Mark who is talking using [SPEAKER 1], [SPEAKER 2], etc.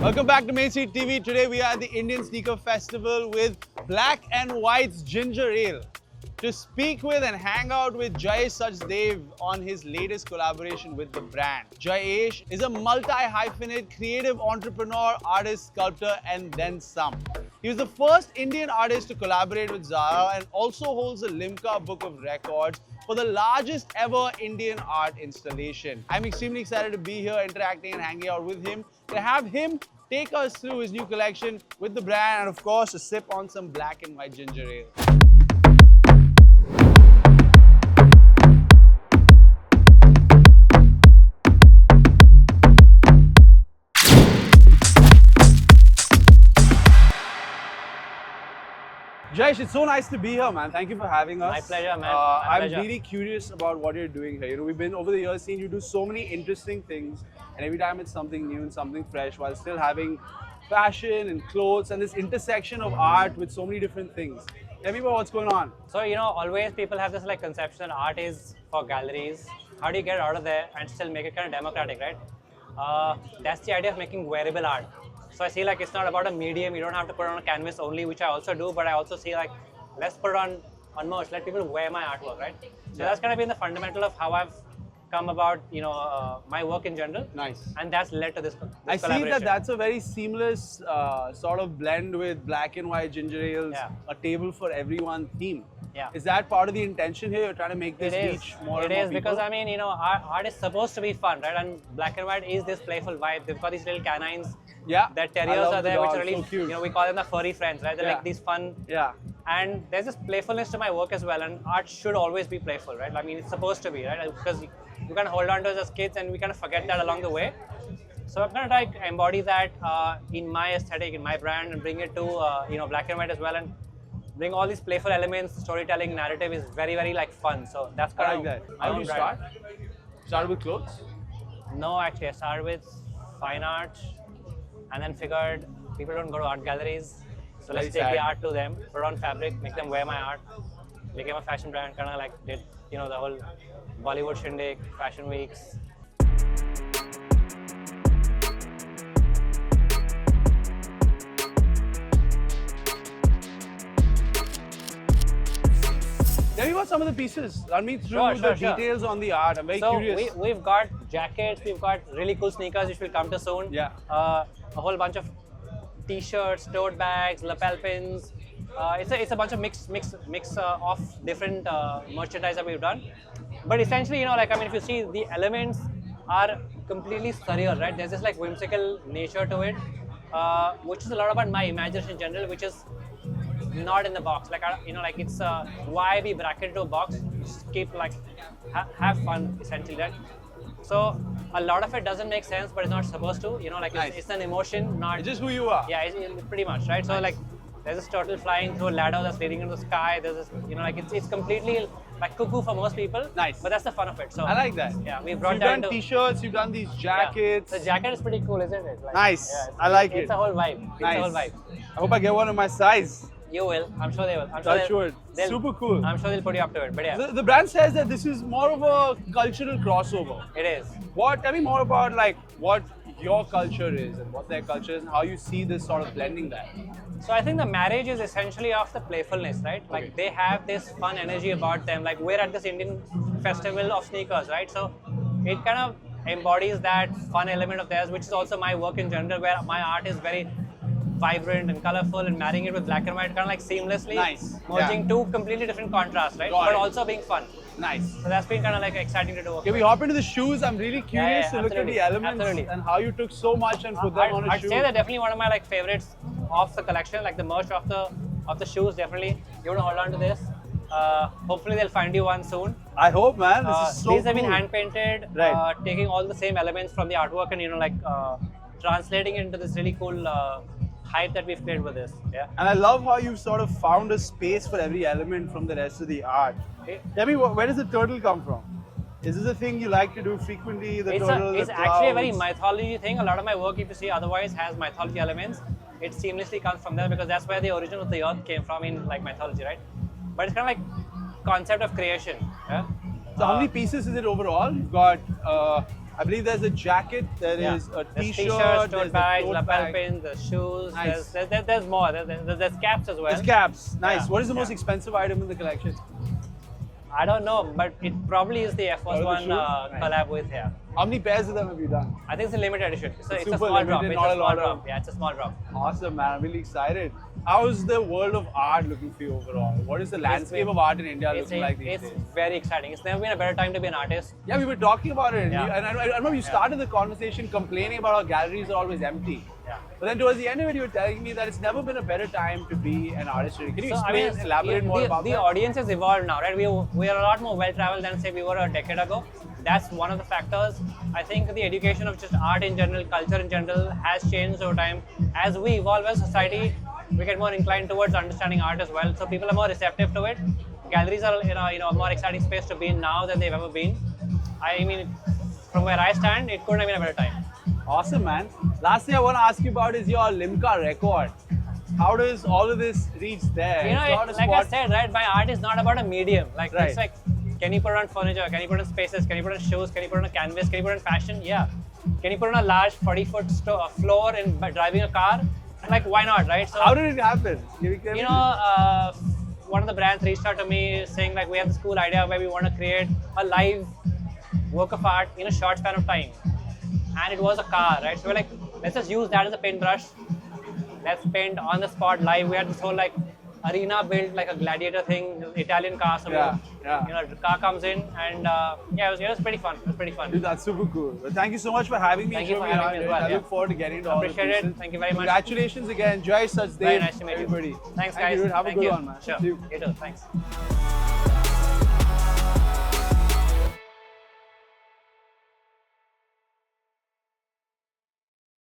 [SPEAKER 1] Welcome back to Mainstreet TV. Today we are at the Indian Sneaker Festival with Black and White's Ginger Ale to speak with and hang out with Jayesh Sachdev on his latest collaboration with the brand. Jayesh is a multi-hyphenate creative entrepreneur, artist, sculptor and then some. He was the first Indian artist to collaborate with Zara and also holds the Limca Book of Records for the largest ever Indian art installation. I'm extremely excited to be here interacting and hanging out with him, to have him take us through his new collection with the brand and of course to sip on some Black and White Ginger Ale. Jayesh, it's so nice to be here, man. Thank you for having us.
[SPEAKER 2] My pleasure, man.
[SPEAKER 1] I'm really curious about what you're doing here. You know, we've been over the years seeing you do so many interesting things, and every time it's something new and something fresh, while still having fashion and clothes and this intersection of art with so many different things. Tell me about what's going on.
[SPEAKER 2] So, always people have this conception that art is for galleries. How do you get out of there and still make it kind of democratic, right? That's the idea of making wearable art. So I see it's not about a medium, you don't have to put it on a canvas only, which I also do, but I also see let's put it on merch, let people wear my artwork, right? So that's kind of been the fundamental of how I've come about, my work in general.
[SPEAKER 1] Nice.
[SPEAKER 2] And that's led to this
[SPEAKER 1] I
[SPEAKER 2] collaboration.
[SPEAKER 1] see that that's a very seamless sort of blend with Black and White Ginger Ales, a table for everyone theme.
[SPEAKER 2] Yeah.
[SPEAKER 1] Is that part of the intention here? You're trying to make this reach more and more people?
[SPEAKER 2] It is because art is supposed to be fun, right? And Black and White is this playful vibe. They've got these little canines.
[SPEAKER 1] Yeah.
[SPEAKER 2] That terriers are there, which are really,
[SPEAKER 1] so cute.
[SPEAKER 2] we call them the furry friends, right? They're like these fun.
[SPEAKER 1] Yeah.
[SPEAKER 2] And there's this playfulness to my work as well, and art should always be playful, right? I mean, it's supposed to be, right? Because you kind of hold on to it as kids, and we kind of forget that along the way. So I'm going to embody that in my aesthetic, in my brand, and bring it to Black and White as well, and bring all these playful elements. Storytelling, narrative is very, very fun. So that's kind
[SPEAKER 1] of that. How do you start? Started with clothes?
[SPEAKER 2] No, actually, I started with fine art, and then figured people don't go to art galleries, so let's take the art to them, put on fabric, make them wear my art. Became a fashion brand, kind of did the whole Bollywood shindig, fashion weeks.
[SPEAKER 1] Tell me about some of the pieces. Run me through the details on the art. I'm very curious.
[SPEAKER 2] We've got jackets, we've got really cool sneakers which will come to soon.
[SPEAKER 1] Yeah.
[SPEAKER 2] A whole bunch of t-shirts, tote bags, lapel pins. It's a bunch of mix of different merchandise that we've done. But essentially, if you see, the elements are completely surreal, right? There's this whimsical nature to it, which is a lot about my imagination in general, which is not in the box. It's why we bracket to a box. Just keep have fun essentially, right? So a lot of it doesn't make sense, but it's not supposed to. It's an emotion, not.
[SPEAKER 1] It's just who you are.
[SPEAKER 2] Yeah, it's pretty much, right? So there's this turtle flying through a ladder that's leading into the sky. There's this, it's completely cuckoo for most people.
[SPEAKER 1] Nice.
[SPEAKER 2] But that's the fun of it. So
[SPEAKER 1] I like that.
[SPEAKER 2] Yeah, we brought
[SPEAKER 1] you've
[SPEAKER 2] that
[SPEAKER 1] done t-shirts, you've done these jackets.
[SPEAKER 2] Yeah. The jacket is pretty cool, isn't it?
[SPEAKER 1] Nice.
[SPEAKER 2] Yeah,
[SPEAKER 1] I like it.
[SPEAKER 2] It's a whole vibe.
[SPEAKER 1] Nice.
[SPEAKER 2] It's a whole vibe.
[SPEAKER 1] I hope I get one of my size.
[SPEAKER 2] You will. I'm sure they will.
[SPEAKER 1] Touch wood. Super cool.
[SPEAKER 2] I'm sure they'll put you up to it. But yeah.
[SPEAKER 1] The brand says that this is more of a cultural crossover.
[SPEAKER 2] It is.
[SPEAKER 1] Tell me more about what your culture is and what their culture is and how you see this sort of blending that.
[SPEAKER 2] So I think the marriage is essentially of the playfulness, right? They have this fun energy about them. We're at this Indian festival of sneakers, right? So it kind of embodies that fun element of theirs, which is also my work in general, where my art is very vibrant and colorful, and marrying it with Black and White kind of seamlessly, merging two completely different contrasts, right? But also being fun.
[SPEAKER 1] Nice.
[SPEAKER 2] So that's been kind of exciting to do.
[SPEAKER 1] Can we hop into the shoes? I'm really curious to look at the elements and how you took so much and put them on a shoe.
[SPEAKER 2] I'd say they're definitely one of my favorites of the collection, the merch of the shoes. Definitely, you want to hold on to this. Hopefully they'll find you one soon.
[SPEAKER 1] I hope, man. This is so
[SPEAKER 2] these have been hand painted, taking all the same elements from the artwork and translating it into this really cool hype that we've created with this. Yeah.
[SPEAKER 1] And I love how you've sort of found a space for every element from the rest of the art. Tell me, where does the turtle come from? Is this a thing you like to do frequently?
[SPEAKER 2] It's actually a very mythology thing. A lot of my work, if you see, otherwise has mythology elements. It seamlessly comes from there because that's where the origin of the earth came from in mythology, right? But it's kind of concept of creation. Yeah?
[SPEAKER 1] So how many pieces is it overall? You've got I believe there's a jacket, there
[SPEAKER 2] Yeah.
[SPEAKER 1] is a
[SPEAKER 2] There's
[SPEAKER 1] t-shirt,
[SPEAKER 2] t-shirts,
[SPEAKER 1] there's
[SPEAKER 2] tote bags,
[SPEAKER 1] a tote
[SPEAKER 2] lapel
[SPEAKER 1] bag.
[SPEAKER 2] pins, there's shoes.
[SPEAKER 1] Nice.
[SPEAKER 2] There's more. There's caps as well.
[SPEAKER 1] There's caps. Nice.
[SPEAKER 2] Yeah,
[SPEAKER 1] What is the most
[SPEAKER 2] yeah.
[SPEAKER 1] expensive item in the collection?
[SPEAKER 2] I don't know, but it probably is the Air Force
[SPEAKER 1] Oh, the
[SPEAKER 2] One
[SPEAKER 1] shoes? Nice.
[SPEAKER 2] collab with, yeah.
[SPEAKER 1] How many pairs of them have you done?
[SPEAKER 2] I think it's a limited edition. It's a
[SPEAKER 1] Super
[SPEAKER 2] small drop.
[SPEAKER 1] limited,
[SPEAKER 2] It's
[SPEAKER 1] not
[SPEAKER 2] a
[SPEAKER 1] a
[SPEAKER 2] small
[SPEAKER 1] lot
[SPEAKER 2] drop.
[SPEAKER 1] of-
[SPEAKER 2] Yeah, it's a small drop.
[SPEAKER 1] Awesome, man. I'm really excited. How's the world of art looking for you overall? What is the landscape
[SPEAKER 2] been-
[SPEAKER 1] of art in India
[SPEAKER 2] It's,
[SPEAKER 1] looking like these
[SPEAKER 2] it's
[SPEAKER 1] days?
[SPEAKER 2] very exciting. It's never been a better time to be an artist.
[SPEAKER 1] Yeah, we were talking about it.
[SPEAKER 2] Yeah.
[SPEAKER 1] And I remember you started the conversation complaining about how galleries are always empty.
[SPEAKER 2] Yeah.
[SPEAKER 1] But then towards the end of it, you were telling me that it's never been a better time to be an artist. Can you
[SPEAKER 2] So,
[SPEAKER 1] explain, elaborate more about
[SPEAKER 2] the
[SPEAKER 1] that?
[SPEAKER 2] audience has evolved now, right? We are a lot more well-traveled than say we were a decade ago. That's one of the factors. I think the education of just art in general, culture in general, has changed over time. As we evolve as a society, we get more inclined towards understanding art as well. So people are more receptive to it. Galleries are a more exciting space to be in now than they've ever been. I mean, from where I stand, it couldn't have been a better time.
[SPEAKER 1] Awesome, man. Last thing I want to ask you about is your Limca record. How does all of this reach there?
[SPEAKER 2] You know,
[SPEAKER 1] It's not a
[SPEAKER 2] like I
[SPEAKER 1] spot-
[SPEAKER 2] said, right? My art is not about a medium. Like
[SPEAKER 1] Right.
[SPEAKER 2] it's like, can you put it on furniture? Can you put it on spaces? Can you put it on shoes? Can you put it on a canvas? Can you put it on fashion? Yeah. Can you put it on a large 40-foot floor and by driving a car? Like, why not, right? So
[SPEAKER 1] How did it happen?
[SPEAKER 2] you know, one of the brands reached out to me saying like, we have this cool idea where we want to create a live work of art in a short span of time. And it was a car, right? So we're like, let's just use that as a paintbrush. Let's paint on the spot live. We had this whole like arena built like a gladiator thing, Italian car. So
[SPEAKER 1] Yeah, yeah.
[SPEAKER 2] you know, the car comes in and yeah, it was pretty fun. It was pretty fun.
[SPEAKER 1] Dude, that's super cool. Well, thank you so much for having me.
[SPEAKER 2] Thank
[SPEAKER 1] and
[SPEAKER 2] you for
[SPEAKER 1] showing
[SPEAKER 2] having me as
[SPEAKER 1] around.
[SPEAKER 2] well,
[SPEAKER 1] I
[SPEAKER 2] yeah.
[SPEAKER 1] look forward to getting into all the
[SPEAKER 2] Appreciate it.
[SPEAKER 1] pieces.
[SPEAKER 2] Thank you very much.
[SPEAKER 1] Congratulations again, Jay Sajv.
[SPEAKER 2] Very nice to meet
[SPEAKER 1] everybody.
[SPEAKER 2] you. Thanks,
[SPEAKER 1] Thank
[SPEAKER 2] guys.
[SPEAKER 1] you, dude. Have
[SPEAKER 2] Thank
[SPEAKER 1] a good
[SPEAKER 2] you.
[SPEAKER 1] one, man.
[SPEAKER 2] Sure.
[SPEAKER 1] See you.
[SPEAKER 2] You too. Thanks.